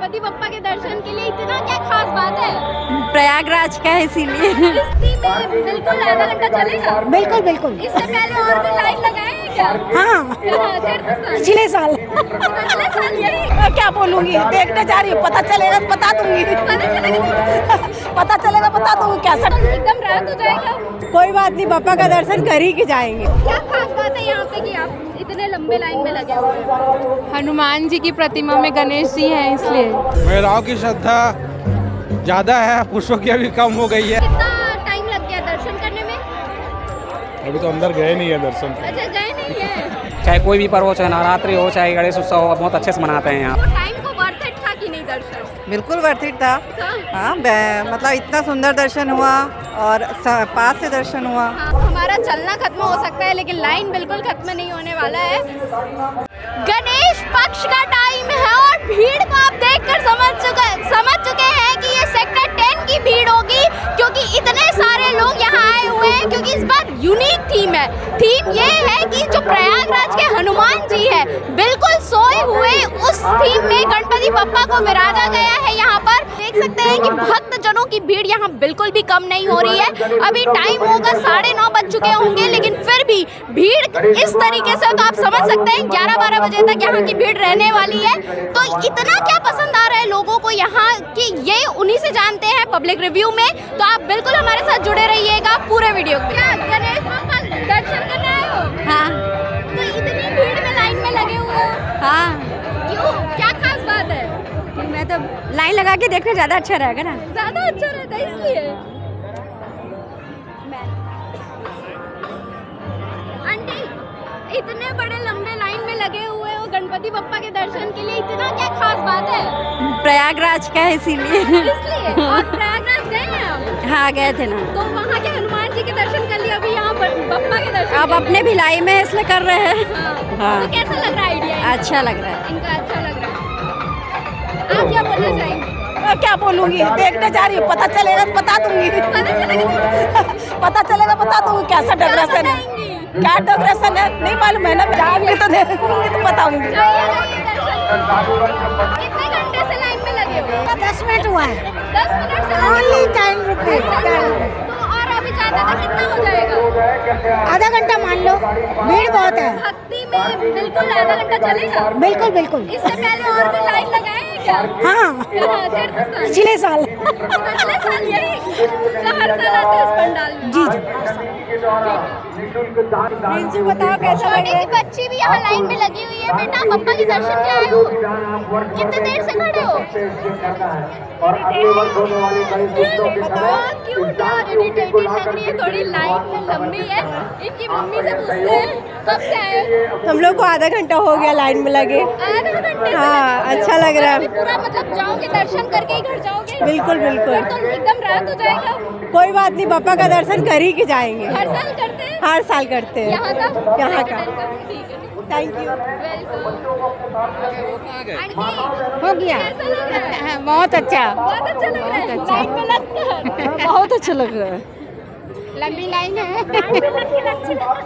गणपति बप्पा के दर्शन के लिए इतना क्या खास बात है? प्रयागराज का है इसीलिए। किस्ती में बिल्कुल आधा घंटा चलेगा? बिल्कुल बिल्कुल। इससे पहले और भी लाइन लगाए हैं क्या? हाँ पिछले साल। पिछले साल यही मैं क्या बोलूँगी, देखने जा रही हूँ, पता चलेगा तो बता दूंगी। पता चलेगा बता दूंगी क्या सर। एकदम रात हो जाएगा। कोई बात नहीं, पापा का दर्शन कर ही के जाएंगे। क्या खास बात है यहाँ पे कि आप इतने लंबे लाइन में लगे हुए हैं? हनुमान जी की प्रतिमा में गणेश जी हैं इसलिए। महिलाओं की श्रद्धा ज्यादा है, पुरुषों की अभी कम हो गई है। कितना टाइम लग गया दर्शन करने में? अभी तो अंदर गए नहीं है दर्शन। अच्छा गए नहीं है। चाहे कोई भी पर्व हो, चाहे नवरात्रि हो, चाहे गणेश उत्सव हो, बहुत अच्छे से मनाते हैं यहाँ। वो टाइम को वर्थ इट था कि नहीं दर्शन? बिल्कुल वर्थ इट था। हाँ मतलब इतना सुंदर दर्शन हुआ और पास से दर्शन हुआ। हाँ, हमारा चलना खत्म हो सकता है लेकिन लाइन बिल्कुल खत्म नहीं होने वाला है। गणेश पक्ष का टाइम है और भीड़ को आप देखकर समझ चुके हैं कि ये सेक्टर 10 की भीड़ होगी, क्योंकि इतने सारे लोग यहाँ आए हुए हैं। क्योंकि इस बार यूनिक थीम है। थीम ये है कि जो प्रयागराज के हनुमान जी है बिल्कुल सोए हुए, उस थीम में गणपति बप्पा को विराजा गया है। यहाँ पर देख सकते हैं कि भक्त जनों की भीड़ यहाँ बिल्कुल भी कम नहीं हो रही है। अभी टाइम होगा 9:30 बज चुके होंगे, लेकिन फिर भी भीड़ इस तरीके से, तो आप समझ सकते हैं 11-12 बजे तक यहाँ की भीड़ रहने वाली है। तो इतना क्या पसंद आ रहा है लोगों को यहाँ कि ये उन्हीं से जानते हैं पब्लिक रिव्यू में। तो आप बिल्कुल हमारे साथ जुड़े रहिएगा पूरे वीडियो में। क्या गणेश बप्पा दर्शन करने आए हो? हाँ। तो इतनी भीड़ में लाइन में लगे हुए हो? हाँ क्यों, क्या खास बात है? मैं तो लाइन लगा के देखने ज़्यादा अच्छा रहेगा ना। ज्यादा अच्छा रहता है इसलिए। आंटी, इतने बड़े लंबे लाइन में लगे हुए हो गणपति बप्पा के दर्शन के लिए, इतना क्या खास बात है? प्रयागराज का है इसीलिए। इसलिए। और प्रयागराज गए हैं आप? हाँ गए थे ना। तो वहाँ के हनुमान जी के दर्शन कर लिए, अभी यहाँ बप्पा के दर्शन अब अपने भिलाई में इसलिए कर रहे हैं। हाँ। तो कैसा लग रहा है आइडिया? अच्छा लग रहा है। इनका अच्छा लग रहा है। आप क्या बोलना चाहेंगे? मैं क्या बोलूँगी, देखने जा रही हूँ, पता चलेगा तो बता दूंगी। पता चलेगा बता दूंगी कैसा डेकोरेशन है, क्या डेकोरेशन है नहीं मालूम है ना। जाऊंगी तो देखूंगी तो बताऊंगी। कितने घंटे से लाइन में लगे हो? 10 मिनट हुआ है। 10 मिनट से ओनली 10 रुपये। तो और अभी जाते तक कितना हो जाएगा? आधा घंटा मान लो, भीड़ बहुत है। भक्ति में बिल्कुल आधा घंटा चलेगा? बिल्कुल बिल्कुल। इससे पहले और भी लाइन लगाए हैं क्या? हाँ पिछले साल। पिछले साल यही हर साल आते हैं इस पंडाल में? जी जी। बताओ कैसा छोटी सी बच्ची भी यहाँ लाइन में लगी हुई है। बेटा बप्पा के दर्शन के आए हो? कितने देर से खड़े हो? क्यूट और इरिटेटिंग लग रही है थोड़ी, लाइन में लंबी है। इनकी मम्मी से पूछते हैं कब से आए? हम लोग को आधा घंटा हो गया लाइन में लगे। आधे घंटे से हाँ, लगे। अच्छा लग रहा है। अभी पूरा मतलब जाओगे दर्शन करके ही घर जाओगे? बिल्कुल बिल्कुल। फिर तो एकदम रात हो जाएगा। कोई बात नहीं, पापा का दर्शन कर ही के जाएंगे। हर साल करते हैं? हर साल करते हैं। यहाँ का? यहाँ का। ठीक है, थैंक यू। वेलकम। हो गया। कैसा लग रहा है? बहुत अच्छा। बहुत अच्छा लग रहा है। लाइन में लगकर बहुत अच्छा लग रहा है। लंबी लाइन है।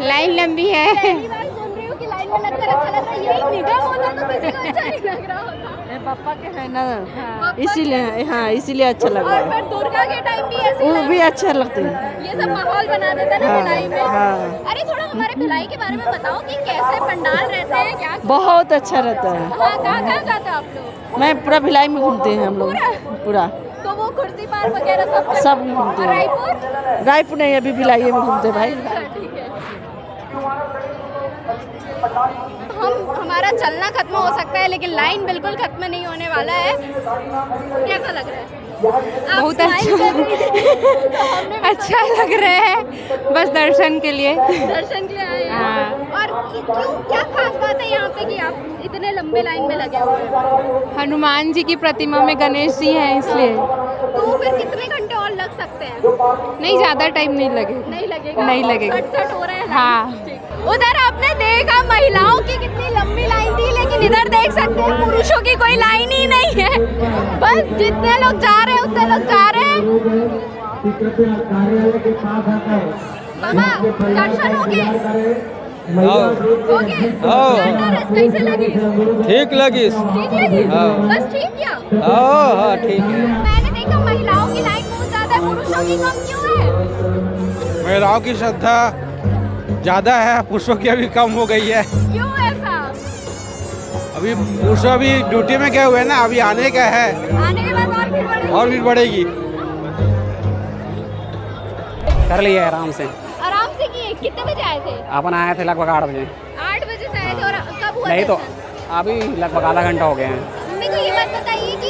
लाइन लंबी है। पहली बार सुन रही हूँ कि लाइन में लगकर अच्छा लग रहा है। यही निगम होता तो किसी को अच्छा नहीं लग रहा होता। पापा के है ना, पापा इसीलिए। हाँ इसीलिए अच्छा लग रहा और है। फिर दुर्गा के टाइम भी ऐसे वो भी अच्छा लगते हैं। ये सब माहौल बना देता है ना हाँ, भिलाई में। हाँ। अरे थोड़ा हमारे भिलाई के बारे में बताओ कि कैसे पंडाल रहते हैं, क्या? बहुत अच्छा रहता है। हाँ, कहाँ जाते हो आप लोग? मैं पूरा भिलाई में घूमते हैं हम लोग पूरा। तो वो कुर्सी पार वगैरह सब घूमते और हैं। रायपुर? रायपुर नहीं, अभी भिलाई में घूमते हैं भाई। अच्छा, ठीक है। हमारा चलना खत्म हो सकता है लेकिन लाइन बिल्कुल खत्म नहीं होने वाला है। कैसा लग रहा है? बहुत अच्छा लग रहा है, बस दर्शन के लिए। दर्शन के लिए आए हैं। और क्यों, क्या खास बात है यहाँ पे कि आप इतने लंबे लाइन में लगे हुए हैं? हनुमान जी की प्रतिमा में गणेश जी हैं इसलिए। तो फिर कितने घंटे और लग सकते हैं? नहीं, ज़्यादा टाइम नहीं लगेगा। नहीं लगेगा? नहीं लगेगा। सट हो रहे हैं। हाँ। उधर आपने देखा महिलाओं की कितनी लंबी लाइन थी, लेकिन इधर देख सकते हैं पुरुषों की कोई लाइन ही नहीं है। बस जितने लोग जा रहे हैं उतने लोग जा रहे हैं। बाबा दर्शन हो गए? हो गए? डर कैसे लगी? ठीक लगी ठीक लगी? हाँ। बस ठीक क्या? हाँ ठीक है। मैंने देखा महिलाओं की लाइन बहुत ज्यादा है, पुरुषों की कम क्यों है? महिलाओं की श्रद्धा ज़्यादा है, पुरुषों की अभी कम हो गई है। क्यों ऐसा? अभी पुरुषों भी ड्यूटी में गए हुए हैं ना, अभी आने का है आने के बाद और भीड़ बढ़ेगी? और भी बढ़ेगी। कर लिए आराम से। आराम से किए? कितने बजे आए थे? अपन आए थे लगभग 8 बजे। 8 बजे से आए थे और कब हुआ? नहीं तो दर्शन? अभी लगभग आधा घंटा हो गया है। मेरे को ये बात बताइए कि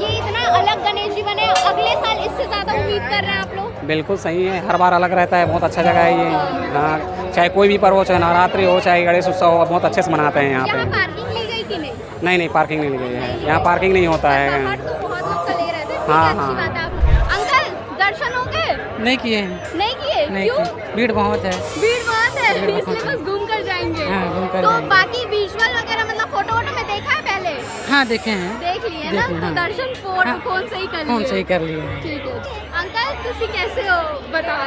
ये इतना अलग गणेश जी बने, अगले साल इससे ज्यादा उम्मीद कर रहे हैं आप लोग? बिल्कुल सही है, हर बार अलग रहता है, बहुत अच्छा जगह है ये। हाँ, चाहे कोई भी पर्व हो, चाहे नवरात्रि हो, चाहे गणेश उत्सव हो, बहुत अच्छे से मनाते हैं यहाँ यहाँ पे। पार्किंग ली गई कि नहीं? नहीं पार्किंग नहीं ली गई है, यहाँ पार्किंग नहीं होता है। बाहर तो बहुत लोग का ले रहे थे। ठीक है, हाँ, अच्छी हाँ। बात है। आप अंकल दर्शन हो गए? नहीं किए हैं। नहीं किए? नहीं क्यों? किए। भीड़ बहुत है। भीड़ बहुत है इसलिए बस घूम कर जाएंगे। हाँ, घूम कर तो जाएंगे। बाकी विजुअल वगैरह मतलब फोटो वोटो में देखा है पहले? हाँ देखे हैं। देख लिए ना? देख लिए, तो हाँ। दर्शन हाँ। फोन से ही कर लिए? फोन से ही कर लिए। ठीक है। अंकल तुसी कैसे हो बताओ?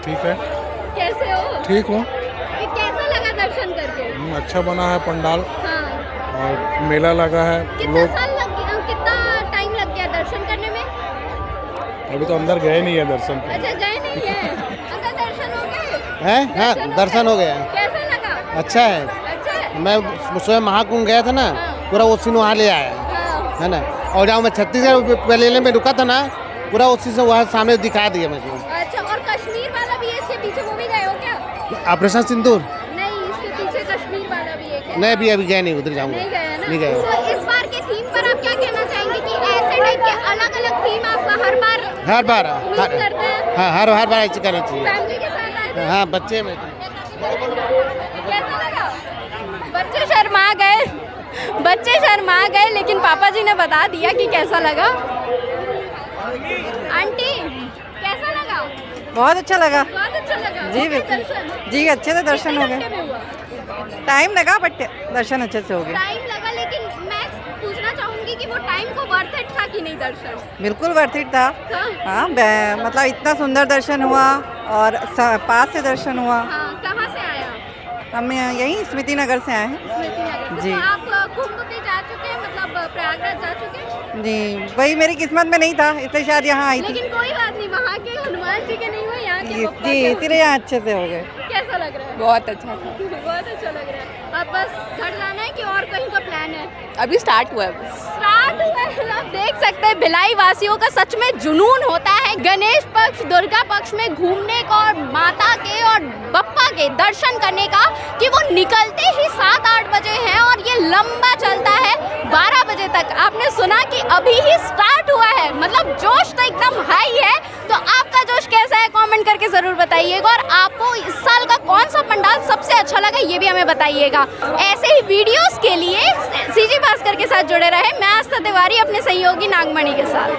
ठीक है, कैसे हो? ठीक हूँ। ये कैसा लगा दर्शन करके? अच्छा बना है पंडाल हाँ। और मेला लगा है। कितना लोग साल लग गया, कितना टाइम लग गया दर्शन करने में? अभी तो अंदर गए नहीं है दर्शन के। अच्छा गए नहीं है? अंकल दर्शन हो गए? हैं? हाँ, दर्शन हो गया। कैसा लगा? अच्छा है। अच्छा है? मैं स्वयं महाकुंभ गया था ना, हाँ। पूरा उसी ने वहाँ ले आया हाँ। है ना। और जहाँ मैं छत्तीसगढ़ पहले में रुका था ना, पूरा उसी से वहाँ सामने दिखा दिया मुझे। अच्छा, और कश्मीर वाला भी है इसके पीछे, वो भी गए हो क्या? ऑपरेशन सिंदूर नहीं, इसके पीछे कश्मीर वाला भी एक है। नहीं, अभी गए नहीं, उधर जाऊँगा। नहीं गए ना? नहीं गए। तो इस बार के थीम पर आप क्या कहना चाहेंगे कि ऐसे टाइप के अलग अलग थीम आप हर बार उम्मीद करते हैं? हाँ, हर बार ऐसे करना चाहिए। फैमिली के साथ आए थे? हाँ, बच्चे में कैसा लगा? बच्चे शर्मा गए लेकिन पापा जी ने बता दिया कि कैसा लगा। आंटी कैसा लगा? बहुत अच्छा लगा बहुत अच्छा लगा। जी, हो गए बिल्कुल। दर्शन? जी, अच्छे से दर्शन हो कितने गए। घंटे में हुआ? टाइम लगा बट दर्शन अच्छे से हो गए। टाइम लगा, लेकिन मैं पूछना चाहूंगी कि वो टाइम को वर्थ इट था कि नहीं दर्शन? बिल्कुल वर्थ इट था। हाँ? हाँ, मतलब इतना सुंदर दर्शन हुआ और पास से दर्शन हुआ। हाँ, कहाँ से आया? हम यहीं स्मृति नगर से आए हैं। स्मृति नगर से। जी। तो आप कुंभ में जा चुके हैं, मतलब प्रयागराज जा चुके हैं? जी, वही मेरी किस्मत में नहीं था, इसलिए शायद यहाँ आई थी। लेकिन कोई बात नहीं, वहाँ के हनुमान जी के नहीं हुए, यहाँ के जी, पप्पा के हुए। इसीलिए यहाँ अच्छे से हो गए। कैसा लग रहा है? बहुत अच्छा था। बहुत अच्छा लग रहा है। अब बस घर जाना है कि और कहीं का प्लान है? अभी स्टार्ट हुआ है बस। स्टार्ट हुआ है। आप देख सकते हैं भिलाई वासियों का सच में जुनून होता है गणेश पक्ष दुर्गा पक्ष में घूमने का और माता के और बप्पा के दर्शन करने का, कि वो निकलते ही 7-8 बजे हैं और ये लंबा चलता है 12 बजे तक। आपने सुना कि अभी ही स्टार्ट हुआ है, मतलब जोश तो एकदम हाई है। तो आपका जोश कैसा है कमेंट करके जरूर बताइएगा, और आपको इस साल का कौन सा पंडाल सबसे अच्छा लगा ये भी हमें बताइएगा। ऐसे ही वीडियोस के लिए सीजी भास्कर के साथ जुड़े रहे। मैं आस्था तिवारी अपने सहयोगी नागमणि के साथ।